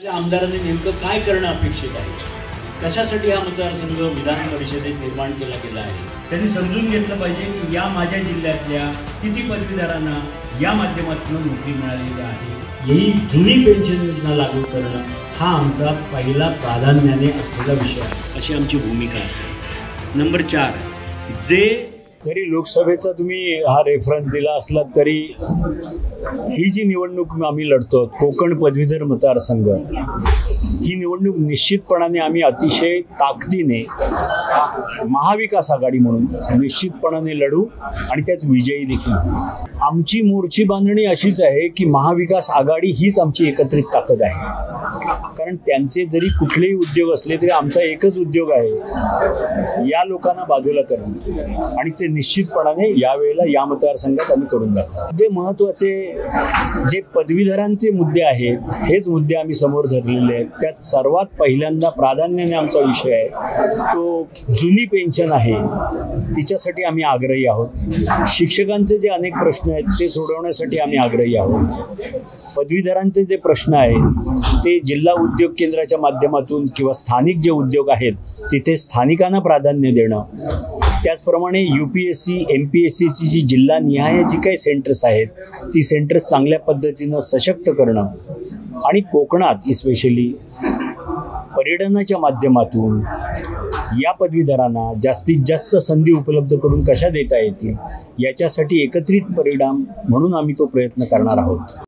आमदारांनी नेमकं काय करणं अपेक्षित आहे, कशासाठी हा मतदारसंघ विधान परिषदेत निर्माण केला गेला आहे, त्यांनी समजून घेतलं पाहिजे की या माझ्या जिल्ह्यातल्या किती पदवीधरांना या माध्यमातून नोकरी मिळालेली आहे। ही जुनी पेन्शन योजना लागू करणं हा आमचा पहिला प्राधान्याने असलेला विषय आहे, अशी आमची भूमिका असेल। नंबर 4, जे तरी लोकसभेचा तुम्ही हा रेफरन्स दिला असला तरी ही जी निवडणूक आम्ही लढतो कोकण पदवीधर मतदारसंघ, ही निवडणूक निश्चितपणाने आम्ही अतिशय ताकदीने महाविकास आघाडी म्हणून निश्चितपणाने लढू आणि त्यात विजयी देखील। आमची मोर्ची बांधणी अशीच आहे की महाविकास आघाडी हीच आमची एकत्रित ताकद आहे, कारण त्यांचे जरी कुठलेही उद्योग असले तरी आमचा एकच उद्योग आहे, या लोकांना बाजूला करणं, आणि ते निश्चितपणाने यावेळेला या मतदारसंघात आम्ही करून दाखवू। जे महत्त्वाचे जे पदवीधरांचे मुद्दे आहेत हेच मुद्दे आम्ही समोर धरलेले आहेत। त्यात सर्वात पहिल्यांदा प्राधान्याने आमचा विषय आहे तो जुनी पेन्शन आहे, तिच्यासाठी आम्ही आग्रही आहोत। शिक्षकांचे जे अनेक प्रश्न आहेत ते सोडवण्यासाठी आम्ही आग्रही आहोत। पदवीधरांचे जे प्रश्न आहेत ते जिल्हा उद्योग केंद्राच्या माध्यमातून किंवा स्थानिक जे उद्योग आहेत तिथे स्थानिकांना प्राधान्य देणं, त्याचप्रमाणे UPSC MPSCची जी जिल्हानिहाय जी काही सेंटर्स आहेत ती सेंटर्स चांगल्या पद्धतीनं सशक्त करणं, आणि कोकणात स्पेशली पर्यटनाच्या माध्यमातून या पदवीधरांना जास्तीत जास्त संधी उपलब्ध करून कशा देता येतील याच्यासाठी एकत्रित परिणाम म्हणून आम्ही तो प्रयत्न करणार आहोत।